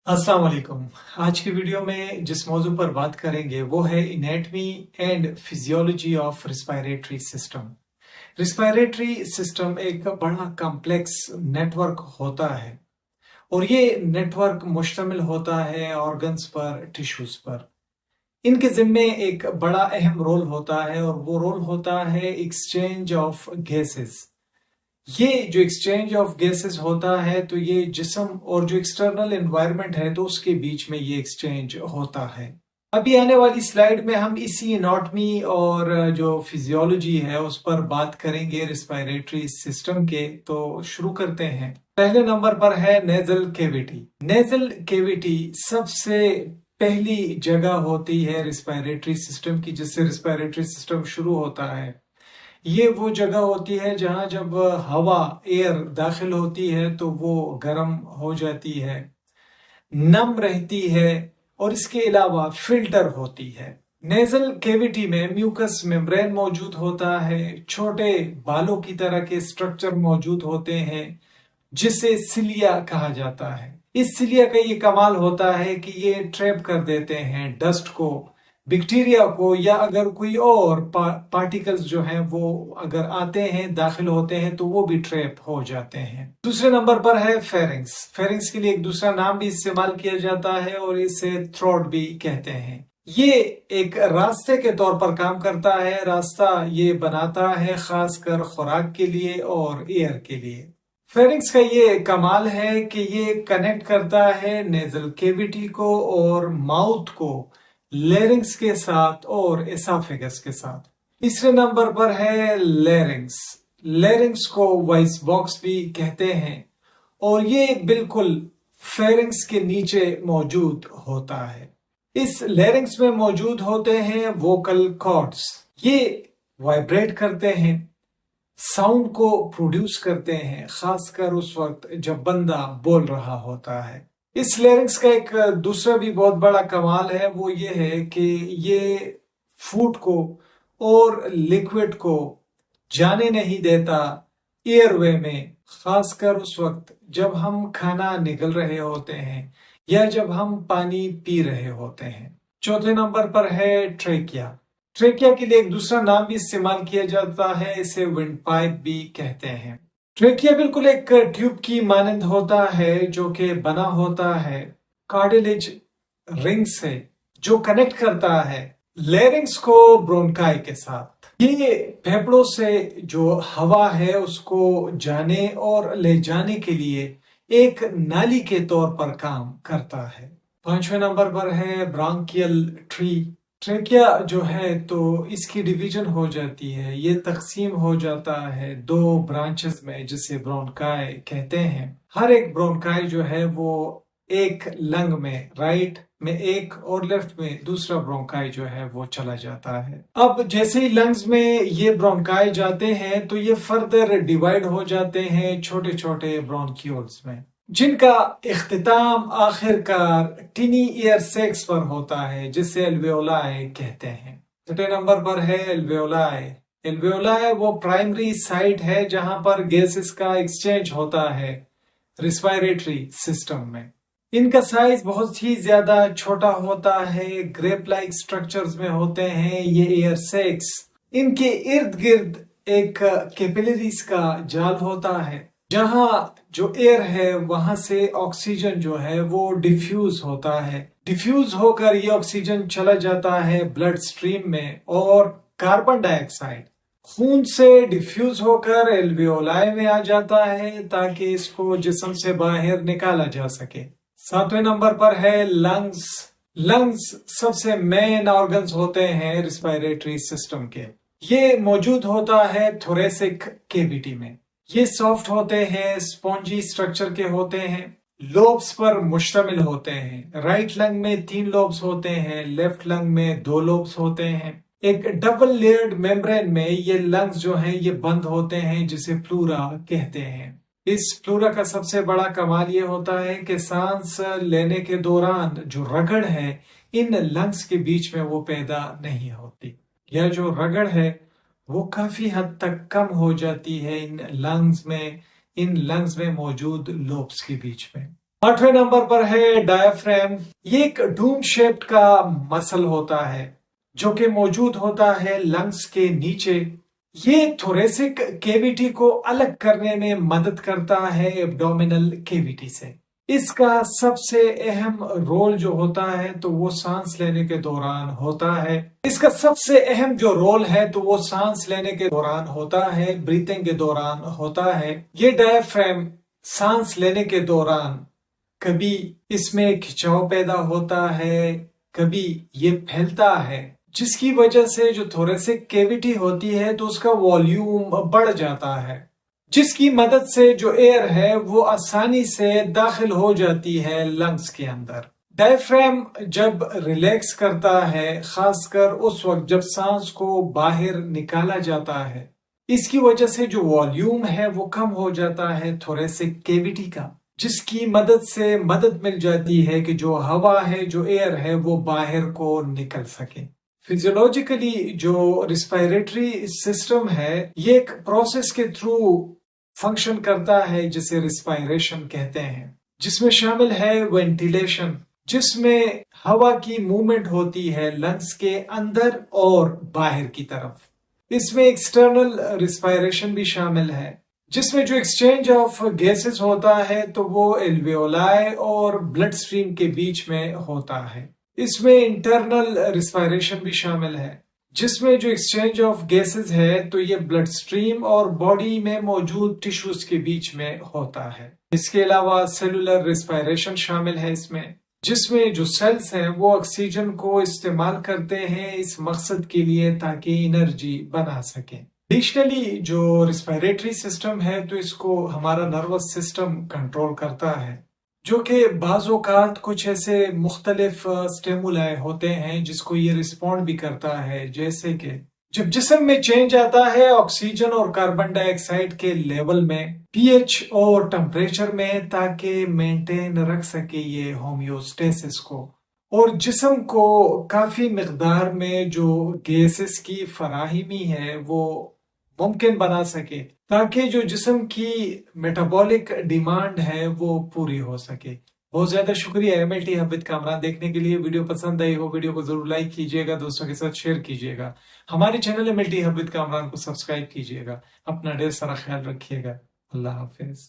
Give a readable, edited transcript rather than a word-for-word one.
अस्सलाम वालेकुम। आज की वीडियो में जिस मौजू पर बात करेंगे वो है anatomy and physiology of respiratory system. Respiratory system एक बड़ा कॉम्प्लेक्स नेटवर्क होता है और ये नेटवर्क मुश्तमिल होता है ऑर्गन्स पर, टिश्यूज पर। इनके जिम्मे एक बड़ा अहम रोल होता है और वो रोल होता है एक्सचेंज ऑफ गैसेस। ये जो एक्सचेंज ऑफ गैसेस होता है तो ये जिस्म और जो एक्सटर्नल एनवायरनमेंट है तो उसके बीच में ये एक्सचेंज होता है। अभी आने वाली स्लाइड में हम इसी एनाटॉमी और जो फिजियोलॉजी है उस पर बात करेंगे रिस्पायरेटरी सिस्टम के। तो शुरू करते हैं। पहले नंबर पर है नेजल कैविटी। नेजल कैविटी सबसे पहली जगह होती है रिस्पायरेटरी सिस्टम की, जिससे रिस्पायरेटरी सिस्टम शुरू होता है। ये वो जगह होती है जहां जब हवा एयर दाखिल होती है तो वो गर्म हो जाती है, नम रहती है और इसके अलावा फिल्टर होती है। नेजल कैविटी में म्यूकस मेम्ब्रेन मौजूद होता है, छोटे बालों की तरह के स्ट्रक्चर मौजूद होते हैं जिसे सिलिया कहा जाता है। इस सिलिया का ये कमाल होता है कि ये ट्रैप कर देते हैं डस्ट को, बैक्टीरिया को, या अगर कोई और पार्टिकल्स जो हैं वो अगर आते हैं दाखिल होते हैं तो वो भी ट्रैप हो जाते हैं। दूसरे नंबर पर है फेरिंक्स। फेरिंक्स के लिए एक दूसरा नाम भी इस्तेमाल किया जाता है और इसे थ्रोट भी कहते हैं। ये एक रास्ते के तौर पर काम करता है, रास्ता ये बनाता है खासकर खुराक के लिए और एयर के लिए। फेरिंक्स का ये कमाल है कि ये कनेक्ट करता है नेजल कैविटी को और माउथ को लैरिंक्स के साथ और एसाफेगस के साथ। तीसरे नंबर पर है लैरिंक्स। लैरिंक्स को वॉइस बॉक्स भी कहते हैं और ये बिल्कुल फेरिंक्स के नीचे मौजूद होता है। इस लैरिंक्स में मौजूद होते हैं वोकल कॉर्ड्स। ये वाइब्रेट करते हैं, साउंड को प्रोड्यूस करते हैं, खासकर उस वक्त जब बंदा बोल रहा होता है। इस लैरिंक्स का एक दूसरा भी बहुत बड़ा कमाल है, वो ये है कि ये फूड को और लिक्विड को जाने नहीं देता एयरवे में, खासकर उस वक्त जब हम खाना निगल रहे होते हैं या जब हम पानी पी रहे होते हैं। चौथे नंबर पर है ट्रेकिया। ट्रेकिया के लिए एक दूसरा नाम भी इस्तेमाल किया जाता है, इसे विंड पाइप भी कहते हैं। ट्रेकिया बिल्कुल एक ट्यूब की मानंद होता है जो कि बना होता है कार्टिलेज रिंग से, जो कनेक्ट करता है लैरिंक्स को ब्रोंकाई के साथ। ये फेफड़ों से जो हवा है उसको जाने और ले जाने के लिए एक नाली के तौर पर काम करता है। पांचवें नंबर पर है ब्रांकियल ट्री। ट्रेकिया जो है तो इसकी डिवीजन हो जाती है, ये तकसीम हो जाता है दो ब्रांचेस में जिसे ब्रोंकाई कहते हैं। हर एक ब्रोंकाई जो है वो एक लंग में राइट में एक और लेफ्ट में दूसरा ब्रोंकाई जो है वो चला जाता है। अब जैसे ही लंग्स में ये ब्रोंकाई जाते हैं तो ये फर्दर डिवाइड हो जाते हैं छोटे छोटे ब्रोंक्यूल्स में, जिनका इख्तिताम आखिरकार टिनी ईयर सेक्स पर होता है जिसे एल्वेओलाई कहते हैं। छठे नंबर पर है एल्वेओलाई। एल्वेओलाई वो प्राइमरी साइट है जहां पर गैसेस का एक्सचेंज होता है रिस्पायरेटरी सिस्टम में। इनका साइज बहुत ही ज्यादा छोटा होता है, ग्रेप लाइक स्ट्रक्चर्स में होते हैं ये एयर सेक्स। इनके इर्द गिर्द एक कैपिलरीज का जाल होता है जहां जो एयर है वहां से ऑक्सीजन जो है वो डिफ्यूज होता है। डिफ्यूज होकर ये ऑक्सीजन चला जाता है ब्लड स्ट्रीम में और कार्बन डाइऑक्साइड खून से डिफ्यूज होकर एल्वेओलाई में आ जाता है ताकि इसको जिस्म से बाहर निकाला जा सके। सातवें नंबर पर है लंग्स। लंग्स सबसे मेन ऑर्गन्स होते हैं रिस्पायरेटरी सिस्टम के। ये मौजूद होता है थोरेसिक कैविटी में। ये सॉफ्ट होते हैं, स्पॉन्जी स्ट्रक्चर के होते हैं, लोब्स पर मुश्तमिल होते हैं। राइट लंग में 3 लोब्स होते हैं, लेफ्ट लंग में 2 लोब्स होते हैं। एक डबल लेयर्ड मेम्ब्रेन में ये लंग्स जो हैं ये बंद होते हैं जिसे प्लूरा कहते हैं। इस प्लूरा का सबसे बड़ा कमाल ये होता है कि सांस लेने के दौरान जो रगड़ है इन लंग्स के बीच में वो पैदा नहीं होती, या जो रगड़ है वो काफी हद तक कम हो जाती है इन लंग्स में मौजूद लोब्स के बीच में। 8वें नंबर पर है डायाफ्राम। ये एक डूम शेप्ड का मसल होता है जो कि मौजूद होता है लंग्स के नीचे। ये थोरेसिक केविटी को अलग करने में मदद करता है एब्डोमिनल केविटी से। इसका सबसे अहम रोल जो होता है तो वो सांस लेने के दौरान होता है। इसका सबसे अहम जो रोल है तो वो सांस लेने के दौरान होता है, ब्रीथिंग के दौरान होता है। ये डायफ्राम सांस लेने के दौरान कभी इसमें खिंचाव पैदा होता है, कभी ये फैलता है, जिसकी वजह से जो थोरेसिक केविटी होती है तो उसका वॉल्यूम बढ़ जाता है, जिसकी मदद से जो एयर है वो आसानी से दाखिल हो जाती है लंग्स के अंदर। डायफ्राम जब रिलैक्स करता है, खासकर उस वक्त जब सांस को बाहर निकाला जाता है, इसकी वजह से जो वॉल्यूम है वो कम हो जाता है थोरेसिक केविटी का, जिसकी मदद से मदद मिल जाती है कि जो हवा है, जो एयर है वो बाहर को निकल सके। फिजियोलॉजिकली जो रिस्पायरेटरी सिस्टम है ये एक प्रोसेस के थ्रू फंक्शन करता है जिसे रिस्पायरेशन कहते हैं, जिसमें शामिल है वेंटिलेशन, जिसमें हवा की मूवमेंट होती है लंग्स के अंदर और बाहर की तरफ। इसमें एक्सटर्नल रिस्पायरेशन भी शामिल है, जिसमें जो एक्सचेंज ऑफ गैसेस होता है तो वो एल्वियोलाई और ब्लड स्ट्रीम के बीच में होता है। इसमें इंटरनल रिस्पायरेशन भी शामिल है, जिसमें जो एक्सचेंज ऑफ गैसेस है तो ये ब्लड स्ट्रीम और बॉडी में मौजूद टिश्यूज के बीच में होता है। इसके अलावा सेलुलर रिस्पायरेशन शामिल है इसमें, जिसमें जो सेल्स हैं वो ऑक्सीजन को इस्तेमाल करते हैं इस मकसद के लिए ताकि एनर्जी बना सकें। एडिशनली जो रिस्पायरेटरी सिस्टम है तो इसको हमारा नर्वस सिस्टम कंट्रोल करता है, जो कि बाज़ औक़ात कुछ ऐसे मुख्तलिफ स्टिमुलाई होते हैं जिसको ये रिस्पॉन्ड भी करता है, जैसे कि जब जिस्म में चेंज आता है ऑक्सीजन और कार्बन डाइऑक्साइड के लेवल में, पीएच और टेम्परेचर में, ताकि मेंटेन रख सके ये होम्योस्टेसिस को, और जिस्म को काफी मिकदार में जो गैसेस की फराहमी है वो मुमकिन बना सके, ताकि जो जिस्म की मेटाबॉलिक डिमांड है वो पूरी हो सके। बहुत ज्यादा शुक्रिया एमएलटी हब कामरान देखने के लिए। वीडियो पसंद आई हो वीडियो को जरूर लाइक कीजिएगा, दोस्तों के साथ शेयर कीजिएगा। हमारे चैनल एमएलटी हब कामरान को सब्सक्राइब कीजिएगा। अपना ढेर सारा ख्याल रखिएगा। अल्लाह हाफिज।